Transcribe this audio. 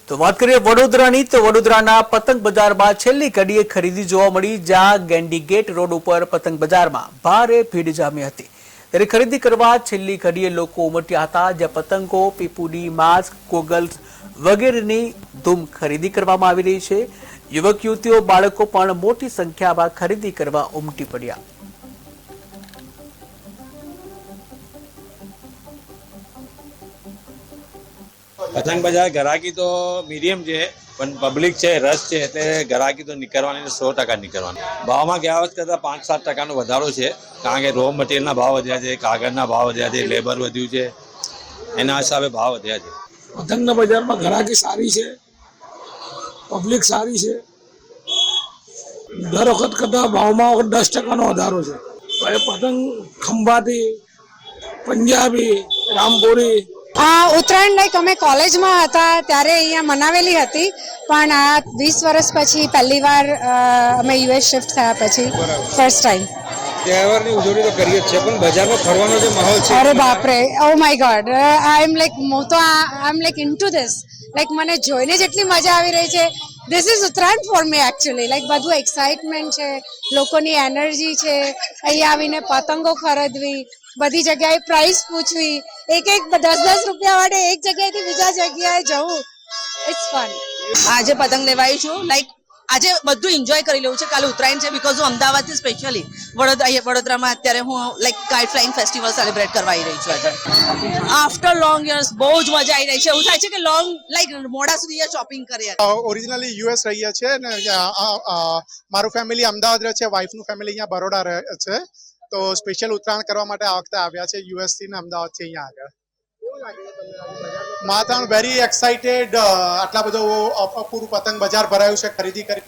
તો વાત કરીએ વડોદરાની તો વડોદરાના પતંગ બજારમાં છેલ્લી ઘડીએ ખરીદી જોવા મળી, જ્યાં ગેન્ડી ગેટ રોડ ઉપર પતંગ બજારમાં ભારે ભીડ જામી હતી। ત્યારે ખરીદી કરવા છેલ્લી ઘડીએ લોકો ઉમટ્યા હતા, જ્યાં પતંગો, પીપુડી, માસ્ક, ગોગલ્સ વગેરેની ધૂમ ખરીદી કરવામાં આવી રહી છે। યુવક યુવતીઓ, બાળકો પણ મોટી સંખ્યામાં ખરીદી કરવા ઉમટી પડ્યા। પતંગ બજાર ગ્રાહકી તો મીડિયમ છે, પણ પબ્લિક છે, રસ છે, એટલે ગ્રાહકી તો નીકળવાની 100% નીકળવાની। ભાવમાં ગયા વર્ષ કરતાં 5-7% વધારો છે, કારણ કે રો મટીરિયલના ભાવ વધ્યા છે, કાગળના ભાવ વધ્યા છે, લેબર વધ્યું છે, એના હિસાબે ભાવ વધ્યા છે। પતંગના બજારમાં ગ્રાહકી સારી છે, પબ્લિક સારી છે। દર વખત કરતાં ભાવમાં 10%નો વધારો છે। પતંગ ખંભાતી, પંજાબી, રામપુરી। ઉત્તરાયણ લાઈક અમે કોલેજમાં હતા ત્યારે અહીંયા મનાવેલી હતી, પણ આ 20 વર્ષ પછી પહેલી વાર અમે યુએસ શિફ્ટ થયા પછી ફર્સ્ટ ટાઈમ તહેવારની ઉજવણી તો કરીએ જ છે, પણ બજારમાં ફરવાનો જે માહોલ છે, અરે બાપરે, oh my God, I am like I am like into this, like મને જોઈને જેટલી મજા આવી રહી છે, this is Uttarayan for me actually. Like બધું એક્સાઇટમેન્ટ છે, લોકોની એનર્જી છે, અહીંયા આવીને પતંગો ખરીદવી, બધી જગ્યાએ પ્રાઇસ પૂછવી, એક 10-10 રૂપિયા માટે એક જગ્યાએથી બીજા જગ્યાએ જવું, ઇટ્સ ફન। આજે પતંગ લેવાઈ છું, લાઈક આજે બધું એન્જોય કરી લેવું છે। કાલે ઉત્તરાયણ છે, બીકોઝ હું અમદાવાદથી સ્પેશિયલી વડોદરામાં અત્યારે હું like kite flying festival celebrate કરવા આવી રહી છું આજે। આફ્ટર લોંગ યર્સ બહુ જ મજા આવી રહી છે। એવું થાય છે કે લોંગ લાઈક મોડા સુધી શોપિંગ કરીએ। ઓરિજિનલી યુએસ રહીએ છીએ ને, મારું ફેમિલી અમદાવાદ રહે છે, વાઇફનું ફેમિલી અહીંયા બરોડા રહે છે, તો સ્પેશિયલ ઉત્તરાયણ કરવા માટે આ વખતે આવ્યા છે યુએસ થી ને અમદાવાદથી અહીંયા આગળ। માતાણ વેરી એક્સાઇટેડ, આટલા બધો પૂરું પતંગ બજાર ભરાયું છે, ખરીદી કરી